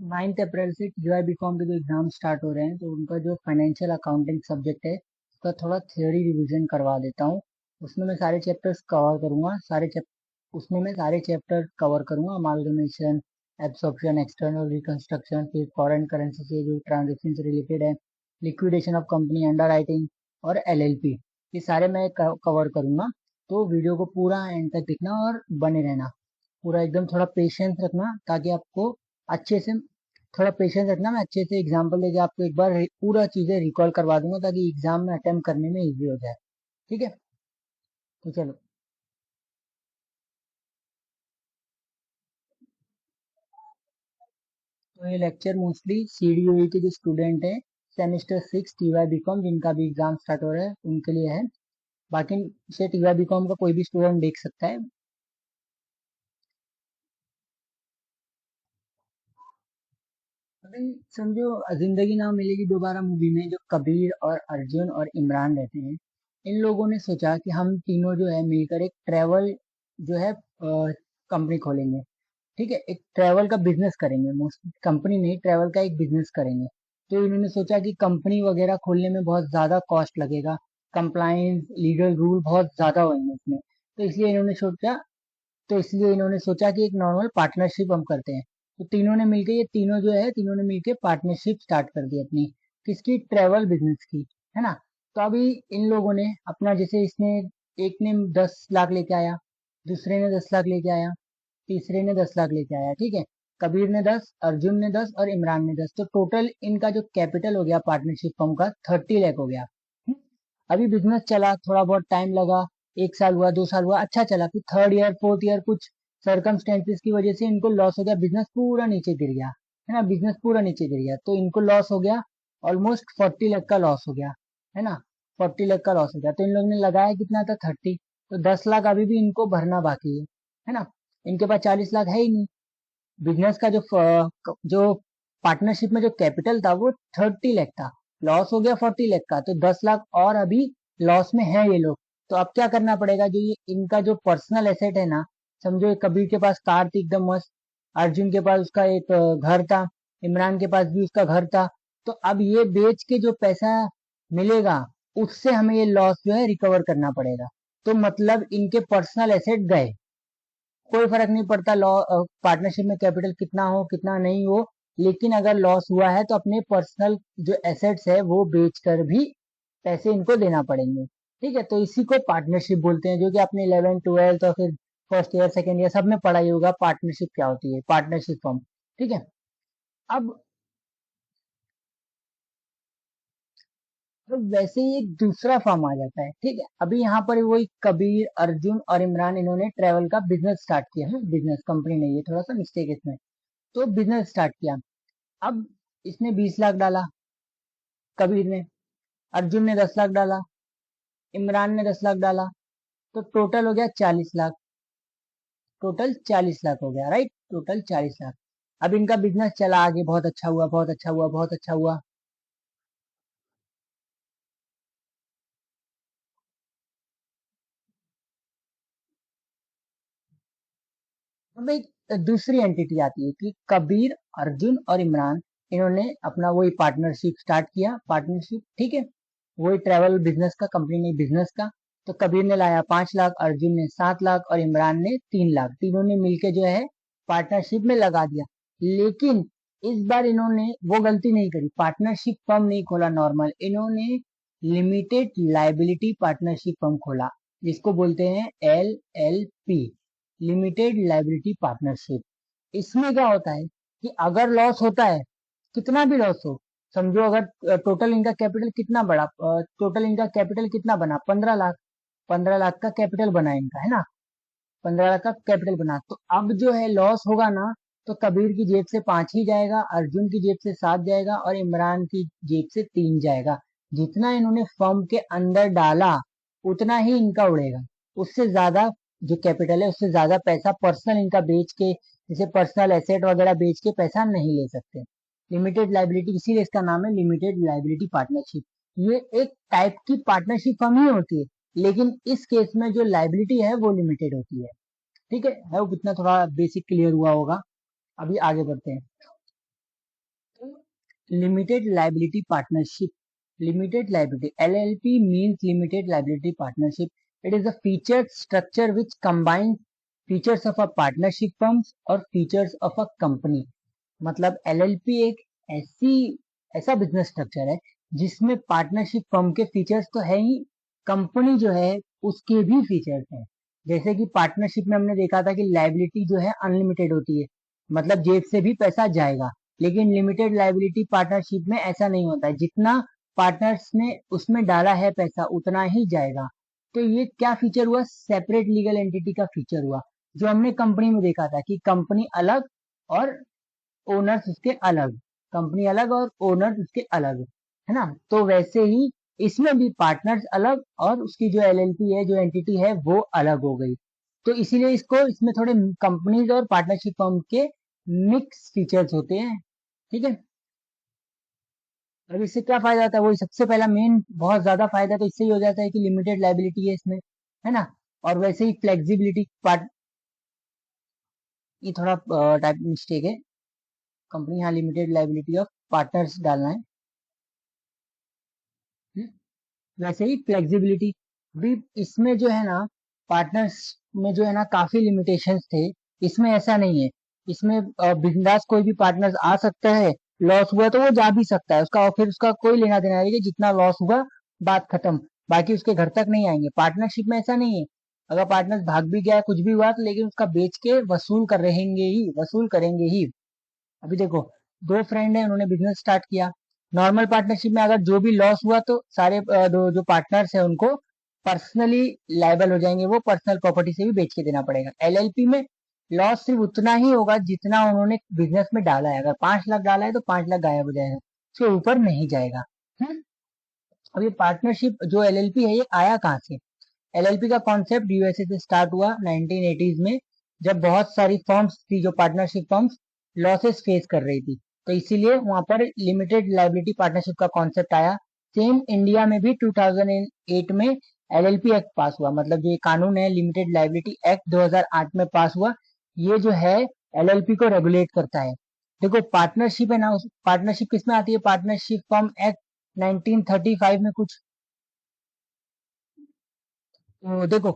9 अप्रैल से TY BCom के जो एग्जाम स्टार्ट हो रहे हैं, तो उनका जो फाइनेंशियल अकाउंटिंग सब्जेक्ट है उसका थोड़ा थ्योरी रिवीजन करवा देता हूँ। उसमें मैं सारे चैप्टर्स कवर करूंगा। उसमें मैं सारे चैप्टर कवर करूंगा। अमालगमेशन, एब्सॉर्प्शन, एक्सटर्नल रिकंस्ट्रक्शन, फिर फॉरेन करेंसी से जो ट्रांजेक्शन से रिलेटेड है, liquidation of company, under writing और एलएलपी, ये सारे मैं कवर करूंगा। तो वीडियो को पूरा एंड तक देखना और बने रहना। पूरा एकदम थोड़ा पेशेंस रखना ताकि आपको अच्छे से थोड़ा पेशेंस रखना। मैं अच्छे से एग्जांपल लेके आपको एक बार पूरा चीजें रिकॉल करवा दूंगा ताकि एग्जाम में अटेम्प्ट करने में इजी हो जाए। ठीक है, तो चलो। तो ये लेक्चर मोस्टली सीडीओई के जो स्टूडेंट हैं, सेमेस्टर 6 टीवाई बीकॉम, जिनका भी एग्जाम स्टार्ट हो रहा है उनके लिए है। बाकी से टीवाई बीकॉम का कोई भी स्टूडेंट देख सकता है। अभी समझो, जिंदगी ना मिलेगी दोबारा मूवी में जो कबीर और अर्जुन और इमरान रहते हैं, इन लोगों ने सोचा कि हम तीनों जो है मिलकर एक ट्रेवल जो है कंपनी खोलेंगे। ठीक है, एक ट्रैवल का बिजनेस करेंगे। मोस्ट कंपनी नहीं, ट्रैवल का एक बिजनेस करेंगे। तो इन्होंने सोचा कि कंपनी वगैरह खोलने में बहुत ज्यादा कॉस्ट लगेगा, कंप्लायंस, लीगल रूल बहुत ज्यादा होंगे उसमें। तो इसलिए इन्होंने सोचा कि एक नॉर्मल पार्टनरशिप हम करते हैं। तो तीनों ने मिलके, ये तीनों जो है, तीनों ने मिलके पार्टनरशिप स्टार्ट कर दी अपनी। किसकी? ट्रैवल बिजनेस की, है ना। तो अभी इन लोगों ने अपना, जैसे इसने, एक ने 10 लाख लेके आया, दूसरे ने 10 लाख लेके आया, तीसरे ने 10 लाख लेके आया। ठीक है, कबीर ने 10, अर्जुन ने 10 और इमरान ने 10। तो टोटल इनका जो कैपिटल हो गया पार्टनरशिप फर्म का, 30 लाख हो गया। हम्म? अभी बिजनेस चला, थोड़ा बहुत टाइम लगा, 1 साल हुआ, 2 साल हुआ, अच्छा चला। फिर थर्ड ईयर, फोर्थ ईयर, कुछ सर्कमस्टेंसेस की वजह से इनको लॉस हो गया, बिजनेस पूरा नीचे गिर गया, है ना। बिजनेस पूरा नीचे गिर गया तो इनको लॉस हो गया। ऑलमोस्ट 40 लाख का लॉस हो गया, है ना। 40 लाख का लॉस हो गया। तो इन लोगों ने लगाया कितना था? 30। तो 10 लाख अभी भी इनको भरना बाकी है ना। इनके पास 40 लाख है ही नहीं। बिजनेस का जो पार्टनरशिप में जो कैपिटल था वो 30 लाख था। लॉस हो गया 40 लाख का, तो 10 लाख और अभी लॉस में है ये लोग। तो अब क्या करना पड़ेगा? जो ये इनका जो पर्सनल एसेट है ना, समझो एक कबीर के पास कार थी एकदम मस्त, अर्जुन के पास उसका एक घर था, इमरान के पास भी उसका घर था। तो अब ये बेच के जो पैसा मिलेगा, उससे हमें ये लॉस जो है रिकवर करना पड़ेगा। तो मतलब इनके पर्सनल एसेट गए। कोई फर्क नहीं पड़ता लॉ पार्टनरशिप में कैपिटल कितना हो कितना नहीं हो, लेकिन अगर लॉस हुआ है तो अपने पर्सनल जो एसेट्स है वो बेचकर भी पैसे इनको देना पड़ेंगे। ठीक है, तो इसी को पार्टनरशिप बोलते हैं, जो कि आपने 11 12 और फिर फर्स्ट ईयर सेकेंड ईयर सब में पढ़ा ही होगा। पार्टनरशिप क्या होती है, पार्टनरशिप फॉर्म। ठीक है। अब तो वैसे ही एक दूसरा फॉर्म आ जाता है। ठीक है, अभी यहाँ पर वही कबीर, अर्जुन और इमरान, इन्होंने ट्रेवल का बिजनेस स्टार्ट किया है। बिजनेस, कंपनी नहीं है, थोड़ा सा मिस्टेक है इसमें। तो बिजनेस स्टार्ट किया। अब इसने 20 लाख डाला, कबीर ने। अर्जुन ने 10 लाख डाला, इमरान ने 10 लाख डाला। तो टोटल हो गया 40 लाख। टोटल 40 लाख हो गया, राइट। टोटल 40 लाख। अब इनका बिजनेस चला आगे, बहुत अच्छा हुआ, बहुत अच्छा हुआ, बहुत अच्छा हुआ। अब एक दूसरी एंटिटी आती है कि कबीर, अर्जुन और इमरान, इन्होंने अपना वही पार्टनरशिप स्टार्ट किया। पार्टनरशिप, ठीक है, वही ट्रैवल बिजनेस का, कंपनी ने बिजनेस का। तो कबीर ने लाया 5 लाख, अर्जुन ने 7 लाख और इमरान ने 3 लाख। तीनों ने मिलके जो है पार्टनरशिप में लगा दिया। लेकिन इस बार इन्होंने वो गलती नहीं करी, पार्टनरशिप फर्म नहीं खोला नॉर्मल, इन्होंने लिमिटेड लाइबिलिटी पार्टनरशिप फर्म खोला, जिसको बोलते हैं LLP, लिमिटेड लाइबिलिटी पार्टनरशिप। इसमें क्या होता है कि अगर लॉस होता है, कितना भी लॉस हो, समझो अगर टोटल इनका कैपिटल कितना बड़ा, टोटल इनका कैपिटल कितना बना? 15 लाख। 15 लाख का कैपिटल बना इनका, है ना। 15 लाख का कैपिटल बना। तो अब जो है लॉस होगा ना, तो कबीर की जेब से 5 ही जाएगा, अर्जुन की जेब से 7 जाएगा और इमरान की जेब से 3 जाएगा। जितना इन्होंने फर्म के अंदर डाला, उतना ही इनका उड़ेगा। उससे ज्यादा जो कैपिटल है, उससे ज्यादा पैसा पर्सनल इनका बेच के, जैसे पर्सनल एसेट वगैरह बेच के पैसा नहीं ले सकते। लिमिटेड लाइबिलिटी, इसीलिए इसका नाम है लिमिटेड लाइबिलिटी पार्टनरशिप। ये एक टाइप की पार्टनरशिप फर्म ही होती है, लेकिन इस केस में जो लाइबिलिटी है वो लिमिटेड होती है। ठीक है, वो कितना थोड़ा बेसिक क्लियर हुआ होगा। अभी आगे बढ़ते हैं। Limited liability partnership. Limited liability LLP means limited liability partnership. It is a featured structure which combines features of a partnership firms और features of a company. मतलब LLP एक ऐसी ऐसा बिजनेस स्ट्रक्चर है जिसमें पार्टनरशिप फर्म के features तो है ही, कंपनी जो है उसके भी फीचर्स हैं. जैसे कि पार्टनरशिप में हमने देखा था कि लाइबिलिटी जो है अनलिमिटेड होती है, मतलब जेब से भी पैसा जाएगा. लेकिन लिमिटेड लाइबिलिटी पार्टनरशिप में ऐसा नहीं होता है, जितना पार्टनर्स ने उसमें डाला है पैसा उतना ही जाएगा. तो ये क्या फीचर हुआ? सेपरेट लीगल एंटिटी का फीचर हुआ, जो हमने कंपनी में देखा था कि कंपनी अलग और ओनर्स उसके अलग, कंपनी अलग और ओनर्स उसके अलग, है ना. तो वैसे ही इसमें भी पार्टनर्स अलग और उसकी जो एलएलपी है, जो एंटिटी है, वो अलग हो गई. तो इसीलिए इसको इसमें थोड़े कंपनीज और पार्टनरशिप फर्म के मिक्स फीचर्स होते हैं. ठीक है. अब इससे क्या फायदा होता है? वही सबसे पहला मेन बहुत ज्यादा फायदा तो इससे ही हो जाता है कि लिमिटेड लाइबिलिटी है इसमें, है ना. और वैसे ही फ्लेक्सिबिलिटी पार्ट, ये थोड़ा टाइप मिस्टेक है. कंपनी यहाँ लिमिटेड लाइबिलिटी ऑफ पार्टनर्स डालना है. हम्म, वैसे ही फ्लेक्सिबिलिटी भी इसमें जो है ना, पार्टनर्स में जो है ना काफी लिमिटेशंस थे. इसमें ऐसा नहीं है. इसमें बिंदास कोई भी पार्टनर्स आ सकता है, लॉस हुआ तो वो जा भी सकता है, उसका और फिर उसका कोई लेना देना नहीं है. जितना लॉस हुआ बात खत्म, बाकी उसके घर तक नहीं आएंगे. पार्टनरशिप में ऐसा नहीं है. अगर पार्टनर्स भाग भी गया, कुछ भी हुआ, तो लेकिन उसका बेच के वसूल कर रहेंगे ही, वसूल करेंगे ही. अभी देखो, दो फ्रेंड है, उन्होंने बिजनेस स्टार्ट किया. नॉर्मल पार्टनरशिप में अगर जो भी लॉस हुआ तो सारे दो जो पार्टनर्स है उनको पर्सनली लायबल हो जाएंगे, वो पर्सनल प्रॉपर्टी से भी बेच के देना पड़ेगा. एलएलपी में लॉस सिर्फ उतना ही होगा जितना उन्होंने बिजनेस में डाला है. अगर 5 लाख डाला है तो 5 लाख गायब हो जाएगा, उसके ऊपर नहीं जाएगा. हम्म? अब ये पार्टनरशिप जो एलएलपी है, ये आया कहाँ से? एलएलपी का कॉन्सेप्ट यूएसए से स्टार्ट हुआ 1980s में, जब बहुत सारी फर्म्स थी जो पार्टनरशिप फर्म्स लॉसेस फेस कर रही थी. तो इसीलिए वहां पर लिमिटेड लाइबिलिटी पार्टनरशिप का कॉन्सेप्ट आया. सेम इंडिया में भी 2008 में एलएलपी एक्ट पास हुआ, मतलब जो ये कानून है लिमिटेड लाइबिलिटी एक्ट 2008 में पास हुआ. ये जो है एलएलपी को रेगुलेट करता है. देखो पार्टनरशिप है ना, उस पार्टनरशिप किस में आती है? पार्टनरशिप फर्म एक्ट 1935 में कुछ. तो देखो,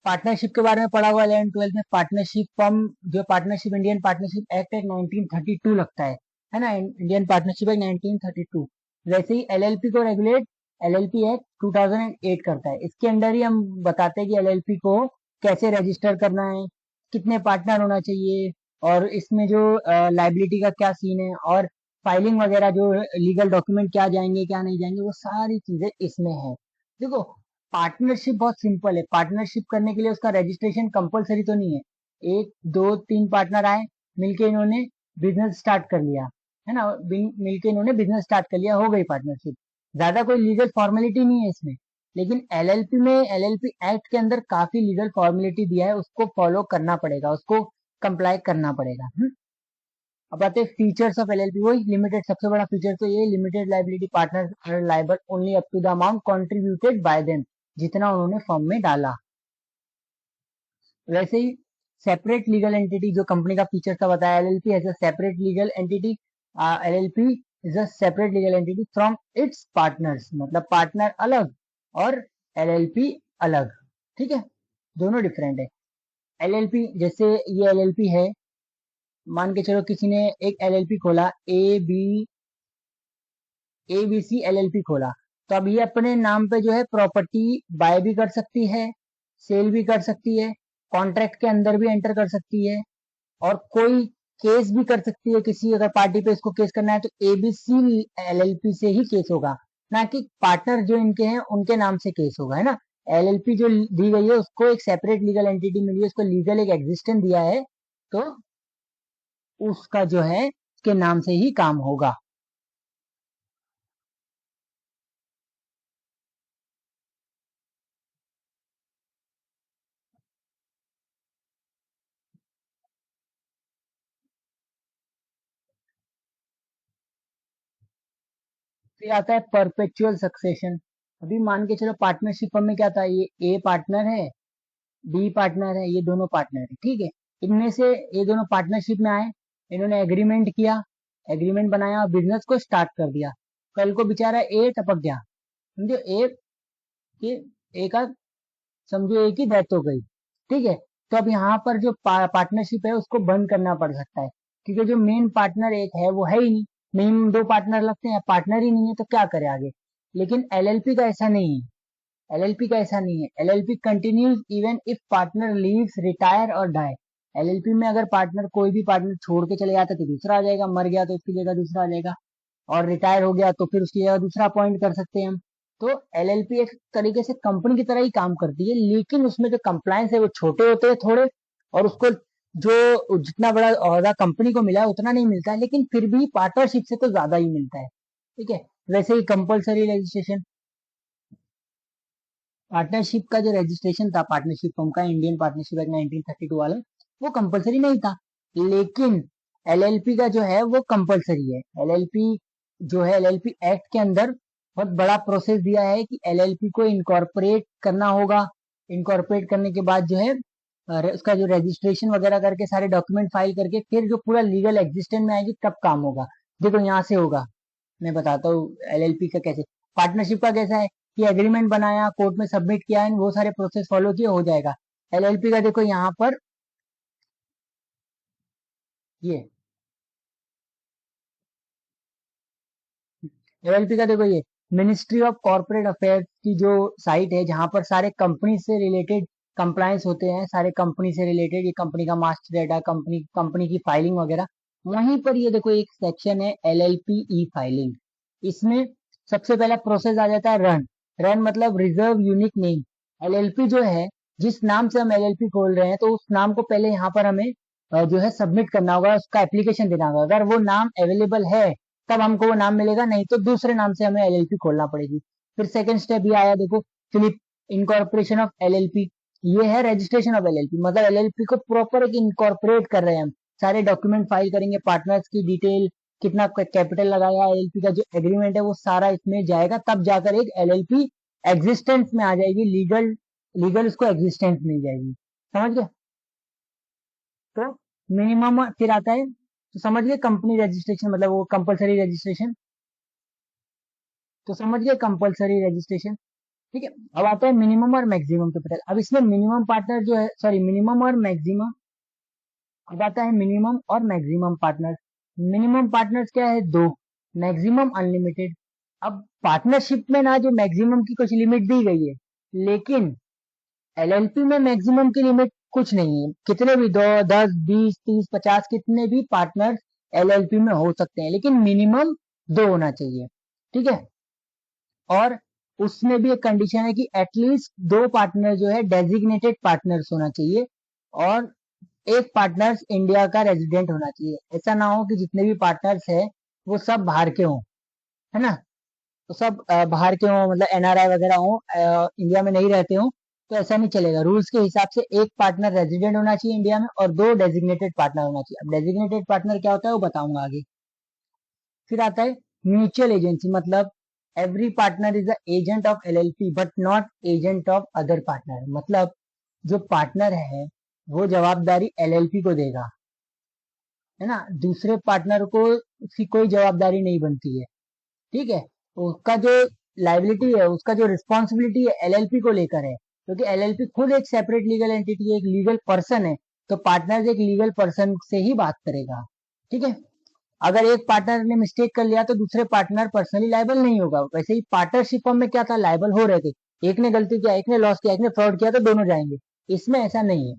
पार्टनरशिप के बारे में पढ़ा हुआ 11 12 में. पार्टनरशिप फर्म जो पार्टनरशिप इंडियन पार्टनरशिप एक्ट है 1932 लगता है ना. Indian partnership act 1932. वैसे ही एलएलपी को रेगुलेट एलएलपी एक्ट 2008 करता है. इसके अंडर ही हम बताते हैं कि एलएलपी को कैसे रजिस्टर करना है, कितने पार्टनर होना चाहिए, और इसमें जो लाइबिलिटी का क्या सीन है, और फाइलिंग वगैरह जो लीगल डॉक्यूमेंट क्या जाएंगे क्या नहीं जाएंगे, वो सारी चीजें इसमें है. देखो, पार्टनरशिप बहुत सिंपल है. पार्टनरशिप करने के लिए उसका रजिस्ट्रेशन कंपलसरी तो नहीं है. एक दो तीन पार्टनर आए, मिलके इन्होंने बिजनेस स्टार्ट कर लिया, है ना. मिलके इन्होंने बिजनेस स्टार्ट कर लिया, हो गई पार्टनरशिप. ज्यादा कोई लीगल फॉर्मेलिटी नहीं है इसमें. लेकिन एलएलपी में, एलएलपी एक्ट के अंदर काफी लीगल फॉर्मेलिटी दिया है, उसको फॉलो करना पड़ेगा, उसको कंप्लाई करना पड़ेगा. अब आते हैं फीचर्स ऑफ एलएलपी. वही लिमिटेड, सबसे बड़ा फीचर तो ये limited liability partner are liable only up to the amount contributed by them, जितना उन्होंने फर्म में डाला. वैसे ही सेपरेट लीगल एंटिटी, जो कंपनी का फीचर था बताया, LLP as a separate legal entity. LLP is a separate legal entity from its partners, मतलब पार्टनर अलग और एलएलपी अलग. ठीक है, दोनों डिफरेंट है. एलएलपी जैसे ये एलएलपी है, मान के चलो किसी ने एक एलएलपी खोला, एबीसी एलएलपी खोला. तो अब ये अपने नाम पे जो है प्रॉपर्टी बाय भी कर सकती है, सेल भी कर सकती है, कॉन्ट्रैक्ट के अंदर भी एंटर कर सकती है, और कोई केस भी कर सकती है. किसी अगर पार्टी पे इसको केस करना है तो एबीसी एलएलपी से ही केस होगा, ना कि पार्टनर जो इनके हैं उनके नाम से केस होगा, है ना. एलएलपी जो दी गई है उसको एक सेपरेट लीगल एंटिटी मिली है, उसको लीगल एक एग्जिस्टेंस दिया है, तो उसका जो है उसके नाम से ही काम होगा. फिर आता है परपेचुअल सक्सेशन. अभी मान के चलो पार्टनरशिप फर्म में क्या था, ये ए पार्टनर है, बी पार्टनर है, ये दोनों पार्टनर है. ठीक है, इनमें से ये दोनों पार्टनरशिप में आए, इन्होंने एग्रीमेंट किया एग्रीमेंट बनाया और बिजनेस को स्टार्ट कर दिया। कल को बेचारा ए टपक गया, समझो ए के ए का समझो एक ही डेथ हो गई, ठीक है। तो अब यहाँ पर जो पार्टनरशिप है उसको बंद करना पड़ सकता है, क्योंकि जो मेन पार्टनर एक है वो है ही नहीं। मेन दो पार्टनर लगते हैं, पार्टनर ही नहीं है तो क्या करे आगे। लेकिन एलएलपी का ऐसा नहीं है, एलएलपी का ऐसा नहीं है। LLP continues even if partner leaves, retire और डाई। एलएलपी में अगर पार्टनर, कोई भी पार्टनर छोड़ के चले जाता है तो दूसरा आ जाएगा, मर गया तो उसकी जगह दूसरा आ जाएगा, और रिटायर हो गया तो फिर उसकी जगह दूसरा अपॉइंट कर सकते हैं हम। तो एलएलपी एक तरीके से कंपनी की तरह ही काम करती है, लेकिन उसमें जो कंप्लायंस है वो छोटे होते हैं थोड़े, और उसको जो जितना बड़ा ओहदा कंपनी को मिला है उतना नहीं मिलता है, लेकिन फिर भी पार्टनरशिप से तो ज्यादा ही मिलता है, ठीक है। वैसे ही कंपलसरी रजिस्ट्रेशन, पार्टनरशिप का जो रजिस्ट्रेशन था पार्टनरशिप फर्म का, इंडियन पार्टनरशिप एक्ट 1932 वाला, वो कंपलसरी नहीं था। लेकिन एलएलपी का जो है वो कंपलसरी है। एलएलपी जो है, एलएलपी एक्ट के अंदर बहुत बड़ा प्रोसेस दिया है कि एलएलपी को इनकॉर्पोरेट करना होगा। इनकॉर्पोरेट करने के बाद जो है उसका जो रजिस्ट्रेशन वगैरह करके सारे डॉक्यूमेंट फाइल करके फिर जो पूरा लीगल एग्जिस्टेंस में आएगी तब काम होगा। देखो यहाँ से होगा, मैं बताता हूँ एलएलपी का कैसे। पार्टनरशिप का कैसा है कि एग्रीमेंट बनाया, कोर्ट में सबमिट किया, इन वो सारे प्रोसेस फॉलो किए, हो जाएगा। एलएलपी का देखो यहाँ पर ये, एलएलपी का देखो ये मिनिस्ट्री ऑफ कॉर्पोरेट अफेयर्स की जो साइट है, जहां पर सारे कंपनी से रिलेटेड कंप्लायंस होते हैं, सारे कंपनी से रिलेटेड, ये कंपनी का मास्टर डेटा, कंपनी कंपनी की फाइलिंग वगैरह, वहीं पर ये देखो एक सेक्शन है एलएलपी ई फाइलिंग। इसमें सबसे पहला प्रोसेस आ जाता है रन। रन मतलब रिजर्व यूनिक नेम। एलएलपी जो है, जिस नाम से हम एलएलपी खोल रहे हैं, तो उस नाम को पहले यहाँ पर हमें जो है सबमिट करना होगा, उसका एप्लीकेशन देना होगा। अगर वो नाम अवेलेबल है तब हमको वो नाम मिलेगा, नहीं तो दूसरे नाम से हमें एलएलपी खोलना पड़ेगी। फिर सेकंड स्टेप ये आया देखो, फिलिप इनकॉर्पोरेशन ऑफ एलएलपी। ये है रजिस्ट्रेशन ऑफ एलएलपी, मतलब एलएलपी को प्रॉपर एक इनकॉर्पोरेट कर रहे हैं हम। सारे डॉक्यूमेंट फाइल करेंगे, पार्टनर्स की डिटेल, कितना कैपिटल लगाया, एलएलपी का जो एग्रीमेंट है वो सारा इसमें जाएगा, तब जाकर एक एलएलपी एग्जिस्टेंस में आ जाएगी, लीगल लीगल उसको एग्जिस्टेंस मिल जाएगी। समझ गए? तो मिनिमम फिर आता है, तो समझ गए कंपनी रजिस्ट्रेशन मतलब वो कंपलसरी रजिस्ट्रेशन, तो समझ गए कंपलसरी रजिस्ट्रेशन, ठीक है। अब आता है मिनिमम और मैक्सिमम कैपिटल। अब इसमें मिनिमम पार्टनर जो है, सॉरी मिनिमम और मैक्सिमम, अब आता है मिनिमम और मैक्सिमम पार्टनर। मिनिमम पार्टनर्स क्या है? दो। Maximum unlimited. अब पार्टनरशिप में ना जो मैक्सिमम की कुछ लिमिट दी गई है, लेकिन एलएलपी में मैक्सिमम की लिमिट कुछ नहीं है। कितने भी, दो, 10, 20, 30, 50, कितने भी पार्टनर एलएलपी में हो सकते हैं, लेकिन मिनिमम दो होना चाहिए, ठीक है। और उसमें भी एक कंडीशन है कि एटलीस्ट दो पार्टनर जो है डेजिग्नेटेड पार्टनर्स होना चाहिए, और एक पार्टनर्स इंडिया का रेजिडेंट होना चाहिए। ऐसा ना हो कि जितने भी पार्टनर्स है वो सब बाहर के हों, है ना। तो सब बाहर के हों, मतलब एनआरआई वगैरह हों, इंडिया में नहीं रहते हों, तो ऐसा नहीं चलेगा। रूल्स के हिसाब से एक पार्टनर रेजिडेंट होना चाहिए इंडिया में, और दो डेजिग्नेटेड पार्टनर होना चाहिए। अब डेजिग्नेटेड पार्टनर क्या होता है वो बताऊंगा आगे। फिर आता है म्यूचुअल एजेंसी, मतलब every partner is the agent of LLP but not agent of other partner. मतलब जो पार्टनर है वो जवाबदारी एलएलपी को देगा, है ना, दूसरे पार्टनर को उसकी कोई जवाबदारी नहीं बनती है, ठीक है। उसका जो लाइबिलिटी है, उसका जो रिस्पॉन्सिबिलिटी है एलएलपी को लेकर है, क्योंकि एलएलपी खुद एक सेपरेट लीगल एंटिटी है, एक लीगल पर्सन है। तो पार्टनर एक लीगल पर्सन से ही बात करेगा, ठीक है। अगर एक पार्टनर ने मिस्टेक कर लिया तो दूसरे पार्टनर पर्सनली लाइबल नहीं होगा। वैसे ही पार्टनरशिप में क्या था, लाइबल हो रहे थे, एक ने गलती किया, एक ने लॉस किया, एक ने फ्रॉड किया, तो दोनों जाएंगे। इसमें ऐसा नहीं है।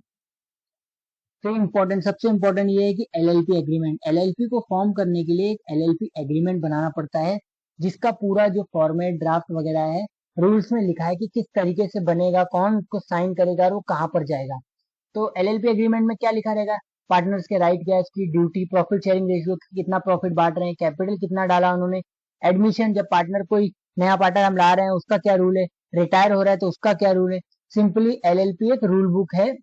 तो इम्पोर्टेंट, सबसे इम्पोर्टेंट ये है कि एलएलपी एग्रीमेंट, एलएलपी को फॉर्म करने के लिए एक एलएलपी एग्रीमेंट बनाना पड़ता है, जिसका पूरा जो फॉर्मेट ड्राफ्ट वगैरह है, रूल्स में लिखा है कि किस तरीके से बनेगा, कौन उसको साइन करेगा और वो कहाँ पर जाएगा। तो एलएलपी एग्रीमेंट में क्या लिखा रहेगा? पार्टनर्स के राइट क्या है, उसकी ड्यूटी, प्रॉफिट शेयरिंग रेशियो, कितना प्रॉफिट बांट रहे हैं, कैपिटल कितना डाला उन्होंने, एडमिशन, जब पार्टनर कोई नया पार्टनर हम ला रहे हैं उसका क्या रूल है, रिटायर हो रहा है तो उसका क्या रूल है। सिंपली एलएलपी एक रूल बुक है,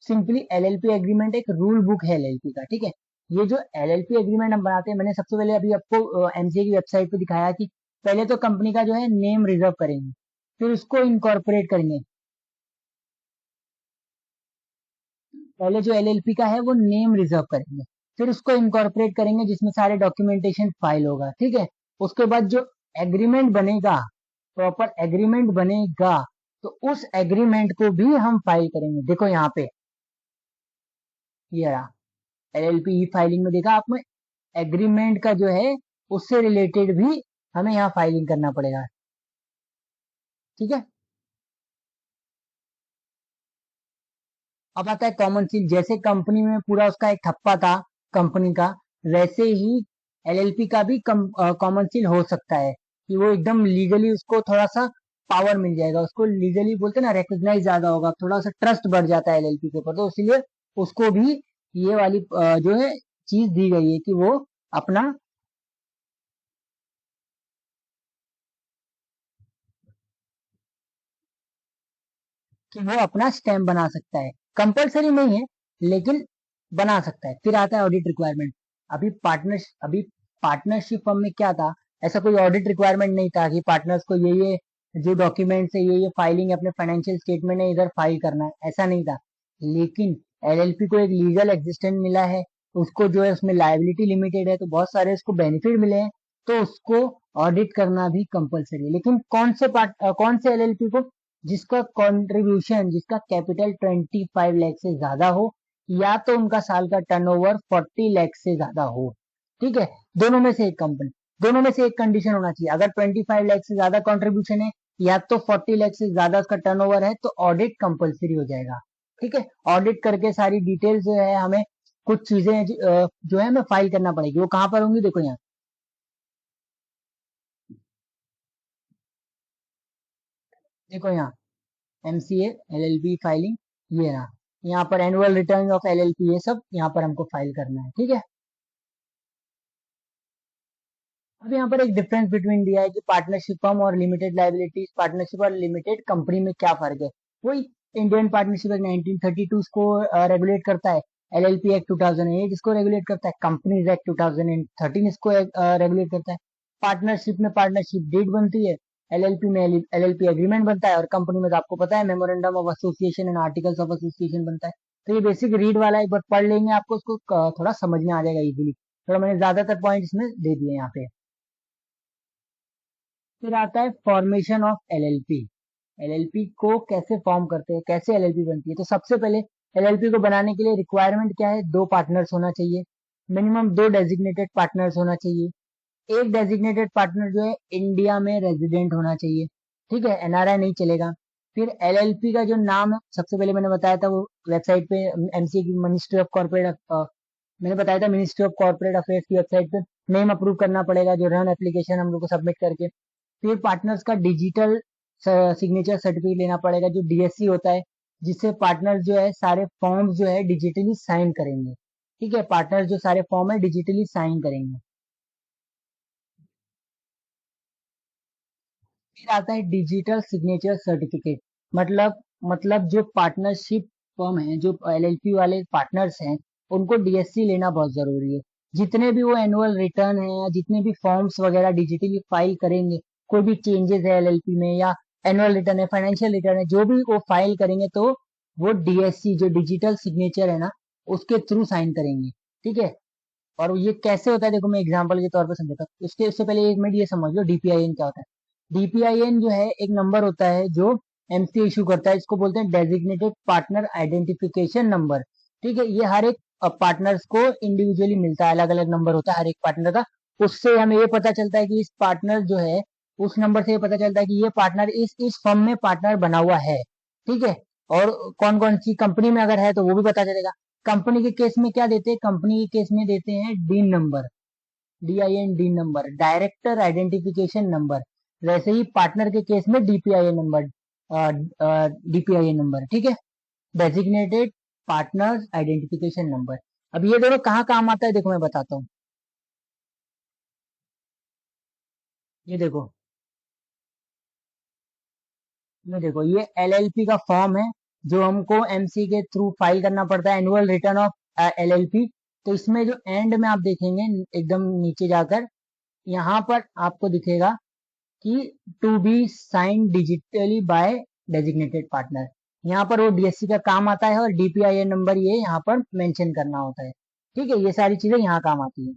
सिंपली एलएलपी एग्रीमेंट एक रूल बुक है एलएलपी का, ठीक है। ये जो एलएलपी एग्रीमेंट हम बनाते हैं, मैंने सबसे पहले अभी आपको एमसीए की वेबसाइट पे दिखाया कि पहले तो कंपनी का जो है नेम रिजर्व करेंगे, फिर उसको इनकॉर्पोरेट करेंगे। पहले जो एलएलपी का है वो नेम रिजर्व करेंगे, फिर उसको इनकॉर्पोरेट करेंगे जिसमें सारे डॉक्यूमेंटेशन फाइल होगा, ठीक है। उसके बाद जो एग्रीमेंट बनेगा, प्रॉपर एग्रीमेंट बनेगा, तो उस एग्रीमेंट को भी हम फाइल करेंगे। देखो यहाँ पे ये रहा, एलएलपी ई फाइलिंग में देखा आपने, एग्रीमेंट का जो है उससे रिलेटेड भी हमें यहाँ फाइलिंग करना पड़ेगा, ठीक है। अब आता है कॉमन सील। जैसे कंपनी में पूरा उसका एक ठप्पा था कंपनी का, वैसे ही एलएलपी का भी कॉमन सील हो सकता है कि वो एकदम लीगली उसको थोड़ा सा पावर मिल जाएगा, उसको लीगली बोलते हैं ना, रिकॉग्नाइज ज्यादा होगा, थोड़ा सा ट्रस्ट बढ़ जाता है एलएलपी के ऊपर, तो इसीलिए उसको भी ये वाली जो है चीज दी गई है कि वो अपना स्टैम्प बना सकता है। कंपलसरी नहीं है, लेकिन बना सकता है। फिर आता है ऑडिट रिक्वायरमेंट। अभी पार्टनरशिप फर्म में क्या था, ऐसा कोई ऑडिट रिक्वायरमेंट नहीं था कि पार्टनर्स को ये जो डॉक्यूमेंट्स है, ये फाइलिंग अपने फाइनेंशियल स्टेटमेंट है इधर फाइल करना है, ऐसा नहीं था। लेकिन एलएलपी को एक लीगल एग्जिस्टेंस मिला है, उसको जो है उसमें लायबिलिटी लिमिटेड है, तो बहुत सारे उसको बेनिफिट मिले हैं, तो उसको ऑडिट करना भी कंपलसरी है। लेकिन कौन से एलएलपी को, जिसका कंट्रीब्यूशन, जिसका कैपिटल 25 लाख से ज्यादा हो, या तो उनका साल का टर्नओवर 40 लाख से ज्यादा हो, ठीक है। दोनों में से एक कंपनी, दोनों में से एक कंडीशन होना चाहिए। अगर 25 लाख से ज्यादा कंट्रीब्यूशन है, या तो 40 लाख से ज्यादा उसका टर्नओवर है, तो ऑडिट कंपलसरी हो जाएगा, ठीक है। ऑडिट करके सारी डिटेल्स जो है हमें, कुछ चीजें जो है हमें फाइल करना पड़ेगी। वो कहाँ पर होंगी, देखो यहाँ, देखो यहाँ एमसीए एलएलपी फाइलिंग, ये रहा। यहाँ पर एनुअल रिटर्न ऑफ एलएलपी, ये सब यहाँ पर हमको फाइल करना है, ठीक है। अब यहाँ पर एक डिफरेंस बिटवीन दिया है कि पार्टनरशिप फर्म और लिमिटेड लाइबिलिटीज, पार्टनरशिप और लिमिटेड कंपनी में क्या फर्क है। वही इंडियन पार्टनरशिप एक्ट 1932 को रेगुलेट करता है, एलएलपी एक्ट 2008 इसको रेगुलेट करता है, कंपनीज एक्ट 2013 इसको रेगुलेट करता है। पार्टनरशिप में पार्टनरशिप डीड बनती है, एलएलपी में एलएलपी एग्रीमेंट बनता है, और कंपनी में तो आपको पता है memorandum of association and articles of association बनता है। तो ये बेसिक रीड वाला एक बार पढ़ लेंगे, आपको उसको थोड़ा समझ में आ जाएगा इजीली। थोड़ा मैंने ज्यादातर पॉइंट इसमें दे दिए यहाँ पे। फिर आता है फॉर्मेशन ऑफ एलएलपी। एलएलपी को कैसे फॉर्म करते हैं, कैसे एलएलपी बनती है। तो सबसे पहले एलएलपी को बनाने के लिए रिक्वायरमेंट क्या है, दो पार्टनर्स होना चाहिए, मिनिमम दो डेजिग्नेटेड पार्टनर्स होना चाहिए। एक डेजिग्नेटेड पार्टनर जो है इंडिया में रेजिडेंट होना चाहिए, ठीक है, एनआरआई नहीं चलेगा। फिर एलएलपी का जो नाम है, सबसे पहले मैंने बताया था वो वेबसाइट पे, एमसीए की मिनिस्ट्री ऑफ कॉर्पोरेट, मैंने बताया था मिनिस्ट्री ऑफ कॉर्पोरेट अफेयर्स की वेबसाइट पे नेम अप्रूव करना पड़ेगा, जो रन एप्लीकेशन हम लोग को सबमिट करके। फिर पार्टनर्स का डिजिटल सिग्नेचर सर्टिफिकेट लेना पड़ेगा, जो डीएससी होता है, जिससे पार्टनर्स जो है सारे फॉर्म्स जो है डिजिटली साइन करेंगे, ठीक है। पार्टनर्स जो सारे फॉर्म है डिजिटली साइन करेंगे। फिर आता है डिजिटल सिग्नेचर सर्टिफिकेट। मतलब जो पार्टनरशिप फर्म है, जो एलएलपी वाले पार्टनर्स हैं, उनको डीएससी लेना बहुत जरूरी है। जितने भी वो एनुअल रिटर्न है, या जितने भी फॉर्म्स वगैरह डिजिटली फाइल करेंगे, कोई भी चेंजेस है एलएलपी में, या एनुअल रिटर्न है, फाइनेंशियल रिटर्न है, जो भी वो फाइल करेंगे, तो वो डीएससी जो डिजिटल सिग्नेचर है ना, उसके थ्रू साइन करेंगे, ठीक है। और ये कैसे होता है, देखो मैं एग्जांपल के तौर पर समझाता हूँ। उससे पहले एक मिनट ये समझ लो डीपीआईएन क्या होता है। डीपीआईएन जो है एक नंबर होता है जो एमसी इशू करता है, इसको बोलते हैं डेजिग्नेटेड पार्टनर आइडेंटिफिकेशन नंबर, ठीक है। ये हर एक पार्टनर्स को इंडिविजुअली मिलता है, अलग अलग नंबर होता है हर एक पार्टनर का। उससे हमें ये पता चलता है कि इस पार्टनर जो है, उस नंबर से ये पता चलता है कि ये पार्टनर इस फर्म में पार्टनर बना हुआ है, ठीक है। और कौन कौन सी कंपनी में अगर है तो वो भी पता चलेगा। कंपनी के केस में क्या देते हैं, कंपनी के केस में देते हैं dean number, DIN dean number, director identification number. वैसे ही पार्टनर के केस में डीपीआईएन नंबर, डीपीआईएन नंबर, ठीक है, डेजिग्नेटेड पार्टनर्स आइडेंटिफिकेशन नंबर। अब ये दोनों कहाँ काम आता है, देखो मैं बताता हूँ। ये देखो, ये एलएलपी का फॉर्म है, जो हमको एमसी के थ्रू फाइल करना पड़ता है, एनुअल रिटर्न ऑफ एलएलपी। तो इसमें जो एंड में आप देखेंगे एकदम नीचे जाकर, यहाँ पर आपको दिखेगा कि to be sign digitally by designated partner. यहाँ पर वो डीएससी का काम आता है, और डीपीआईएन नंबर ये यहाँ पर मेंशन करना होता है, ठीक है, ये सारी चीजें यहाँ काम आती है।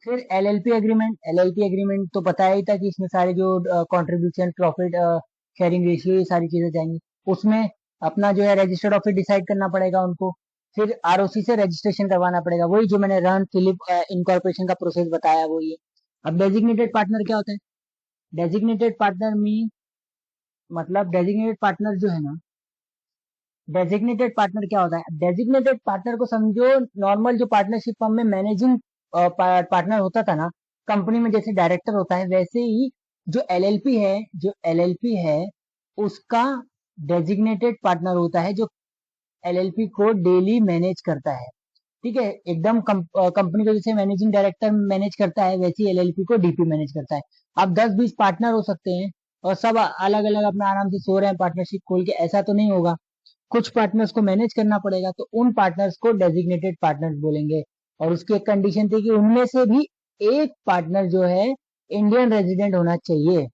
फिर एलएलपी एग्रीमेंट तो पता ही था कि इसमें सारे जो कंट्रीब्यूशन, प्रॉफिट शेयरिंग रेशियो, ये सारी चीजें जाएंगी। उसमें अपना जो है रजिस्टर्ड ऑफिस डिसाइड करना पड़ेगा उनको। फिर आरओसी से रजिस्ट्रेशन करवाना पड़ेगा, वही जो मैंने रन फिलिप इनकॉर्पोरेशन का प्रोसेस बताया वो ये। अब डेजिग्नेटेड पार्टनर क्या होता है? डेजिग्नेटेड पार्टनर मीन, मतलब डेजिग्नेटेड पार्टनर जो है ना, डेजिग्नेटेड पार्टनर क्या होता है? डेजिग्नेटेड पार्टनर को समझो, नॉर्मल जो पार्टनरशिप फर्म में मैनेजिंग पार्टनर होता था ना, कंपनी में जैसे डायरेक्टर होता है, वैसे ही जो एलएलपी है उसका डेजिग्नेटेड पार्टनर होता है, जो एलएलपी को डेली मैनेज करता है। ठीक है, एकदम कंपनी को जैसे मैनेजिंग डायरेक्टर मैनेज करता है, वैसे ही एलएलपी को डीपी मैनेज करता है। अब 10-20 पार्टनर हो सकते हैं और सब अलग अलग अपना आराम से सो रहे हैं पार्टनरशिप खोल के, ऐसा तो नहीं होगा। कुछ पार्टनर्स को मैनेज करना पड़ेगा, तो उन पार्टनर्स को डेजिग्नेटेड पार्टनर्स बोलेंगे। और उसकी एक कंडीशन थी कि उनमें से भी एक पार्टनर जो है इंडियन रेजिडेंट होना चाहिए।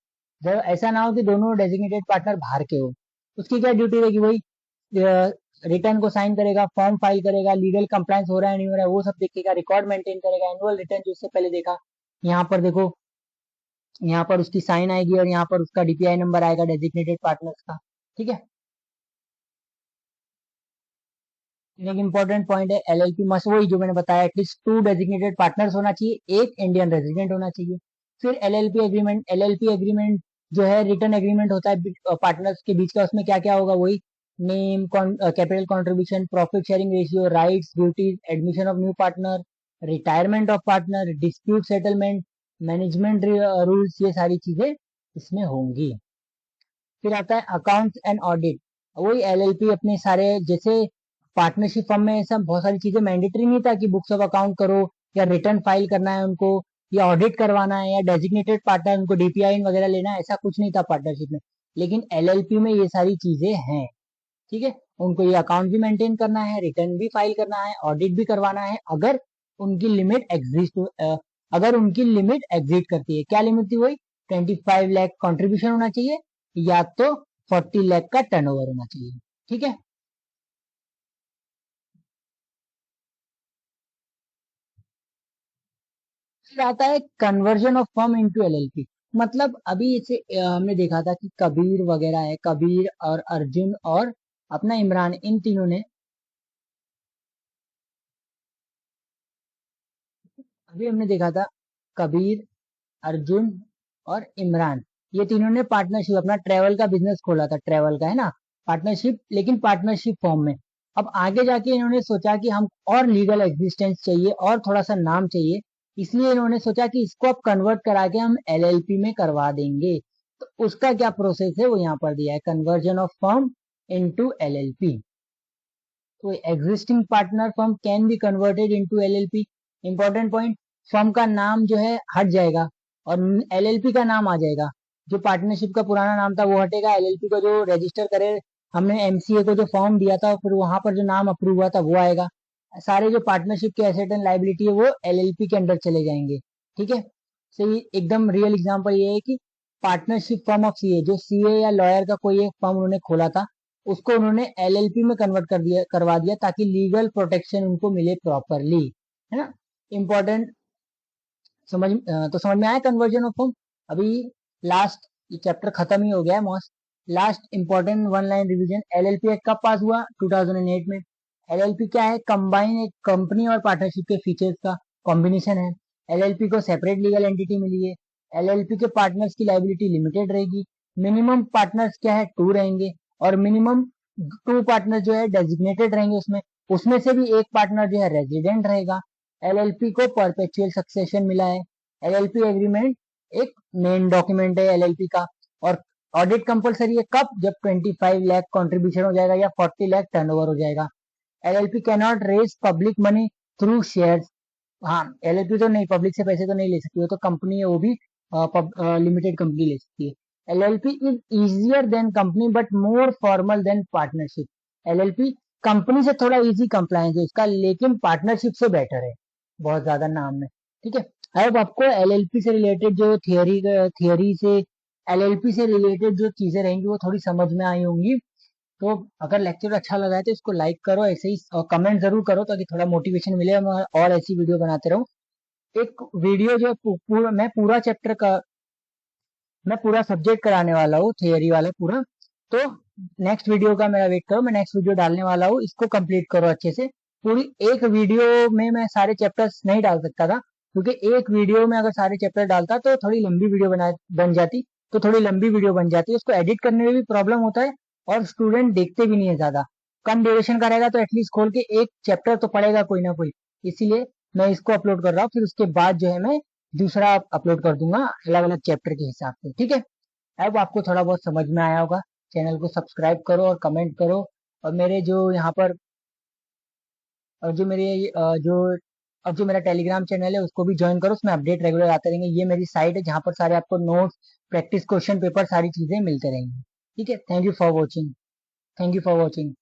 जब ऐसा ना हो कि दोनों डेजिग्नेटेड पार्टनर बाहर के हो। उसकी क्या ड्यूटी रहेगी? वही रिटर्न को साइन करेगा, फॉर्म फाइल करेगा, लीगल कंप्लायंस हो रहा है नहीं हो रहा है वो सब देखेगा, रिकॉर्ड मेंटेन करेगा, एनुअल रिटर्न जो इससे पहले देखा, यहाँ पर देखो, यहाँ पर उसकी साइन आएगी और यहाँ पर उसका डीपीआई नंबर आएगा डेजिग्नेटेड पार्टनर्स का। ठीक है, एक इंपॉर्टेंट पॉइंट है, एलएलपी मस्ट, वही जो मैंने बताया, एटलीस्ट 2 डेजिग्नेटेड पार्टनर्स होना चाहिए, एक इंडियन रेजिडेंट होना चाहिए। फिर एलएलपी एग्रीमेंट जो है रिटर्न एग्रीमेंट होता है पार्टनर्स के बीच का। उसमें क्या क्या होगा? वही name, capital contribution, profit sharing ratio, rights, duties, admission of new partner, retirement of partner, dispute settlement, management rules, ये सारी चीजें इसमें होंगी। फिर आता है अकाउंट्स एंड ऑडिट। वही एलएलपी अपने सारे, जैसे पार्टनरशिप फर्म में सब बहुत सारी चीजें मैंडेटरी नहीं था कि बुक्स ऑफ अकाउंट करो, या रिटर्न फाइल करना है उनको, या ऑडिट करवाना है, या डेजिग्नेटेड पार्टनर उनको डीपीआई वगैरह लेना है, ऐसा कुछ नहीं था पार्टनरशिप में। लेकिन एलएलपी में ये सारी चीजें हैं। ठीक है, उनको ये अकाउंट भी मेंटेन करना है, रिटर्न भी फाइल करना है, ऑडिट भी करवाना है, उनकी लिमिट एग्जिस्ट अगर उनकी लिमिट एग्जिट करती है। क्या लिमिट थी? वही 25 लाख कंट्रीब्यूशन होना चाहिए, या तो 40 लाख का टर्नओवर होना चाहिए। ठीक है, फिर आता है conversion of firm into LLP. मतलब अभी इसे हमने देखा था कि कबीर वगैरह है, कबीर और अर्जुन और अपना इमरान, इन तीनों ने, अभी हमने देखा था कबीर, अर्जुन और इमरान, ये तीनों ने पार्टनरशिप, अपना ट्रेवल का बिजनेस खोला था, ट्रेवल का है ना, पार्टनरशिप, लेकिन पार्टनरशिप फॉर्म में। अब आगे जाके इन्होंने सोचा कि हम और लीगल एग्जिस्टेंस चाहिए और थोड़ा सा नाम चाहिए, इसलिए इन्होंने सोचा कि इसको अब कन्वर्ट करा के हम एलएलपी में करवा देंगे। तो उसका क्या प्रोसेस है वो यहाँ पर दिया है, conversion of firm into LLP. तो existing partner firm can be converted into LLP. Important point, firm का नाम जो है हट जाएगा और एलएलपी का नाम आ जाएगा। जो पार्टनरशिप का पुराना नाम था वो हटेगा, एलएलपी को जो रजिस्टर करे, हमने एमसीए को जो फॉर्म दिया था, फिर वहां पर जो नाम अप्रूव हुआ था वो आएगा। सारे जो पार्टनरशिप के एसेट एंड लाइबिलिटी है वो एलएलपी के अंडर चले जाएंगे। ठीक है, सही, एकदम रियल एग्जांपल ये है कि पार्टनरशिप फर्म ऑफ सीए, जो सीए या लॉयर का कोई एक फर्म उन्होंने खोला था, उसको उन्होंने एलएलपी में कन्वर्ट करवा दिया, ताकि लीगल प्रोटेक्शन उनको मिले प्रॉपरली, है ना। इम्पोर्टेंट, तो समझ में आया कन्वर्जन ऑफ फर्म। अभी लास्ट, ये चैप्टर खत्म ही हो गया है most. Last important one line revision, LLP act कब पास हुआ? 2008 में। एलएलपी क्या है? कंबाइन एक कंपनी और पार्टनरशिप के फीचर्स का कॉम्बिनेशन है। एलएलपी को सेपरेट लीगल एंटिटी मिली है। एलएलपी के पार्टनर्स की लाइबिलिटी लिमिटेड रहेगी। मिनिमम पार्टनर्स क्या है? 2 रहेंगे, और मिनिमम 2 पार्टनर जो है डेजिग्नेटेड रहेंगे, उसमें उसमें से भी एक पार्टनर जो है रेजिडेंट रहेगा। एलएलपी को परपेचुअल सक्सेशन मिला है। एलएलपी एग्रीमेंट एक मेन डॉक्यूमेंट है एलएलपी का। और ऑडिट कंपलसरी है कब? जब 25 लाख कंट्रीब्यूशन हो जाएगा या 40 लाख टर्नओवर हो जाएगा। LLP can not raise public money through shares. हाँ, एलएलपी तो नहीं, पब्लिक से पैसे तो नहीं ले सकती, वो तो कंपनी है, वो भी लिमिटेड कंपनी ले सकती है। LLP is easier than company but more formal than partnership. LLP company से थोड़ा इजी कंप्लायंस है इसका, लेकिन पार्टनरशिप से बेटर है बहुत ज्यादा नाम में। ठीक है, अब आपको एलएलपी से रिलेटेड जो थियरी से एलएलपी से रिलेटेड जो चीजें रहेंगी वो थोड़ी समझ में आई होंगी। तो अगर लेक्चर अच्छा लगा है तो इसको लाइक करो ऐसे ही, और कमेंट जरूर करो ताकि थोड़ा मोटिवेशन मिले, मैं और ऐसी वीडियो बनाते रहूं। एक वीडियो जो है मैं पूरा चैप्टर का, मैं पूरा सब्जेक्ट कराने वाला हूँ, थियरी वाला पूरा। तो नेक्स्ट वीडियो का मेरा वेट करो, मैं नेक्स्ट वीडियो डालने वाला हूँ, इसको कंप्लीट करो अच्छे से। पूरी एक वीडियो में मैं सारे चैप्टर्स नहीं डाल सकता था, क्योंकि एक वीडियो में अगर सारे चैप्टर डालता तो थोड़ी लंबी वीडियो बन जाती। तो थोड़ी लंबी वीडियो बन जाती है, उसको एडिट करने में भी प्रॉब्लम होता है, और स्टूडेंट देखते भी नहीं है ज्यादा। कम ड्यूरेशन का रहेगा तो एटलीस्ट खोल के एक चैप्टर तो पढ़ेगा कोई ना कोई। इसीलिए मैं इसको अपलोड कर रहा हूँ, फिर उसके बाद जो है मैं दूसरा अपलोड कर दूंगा अलग अलग चैप्टर के हिसाब से, ठीक है। अब आपको थोड़ा बहुत समझ में आया होगा। चैनल को सब्सक्राइब करो और कमेंट करो, और मेरे जो यहाँ पर, और जो मेरे जो अब जो मेरा टेलीग्राम चैनल है उसको भी ज्वाइन करो, उसमें अपडेट रेगुलर आते रहेंगे। ये मेरी साइट है जहाँ पर सारे आपको नोट्स, प्रैक्टिस क्वेश्चन पेपर, सारी चीजें मिलते रहेंगी। ठीक है, thank you for watching. Thank you for watching.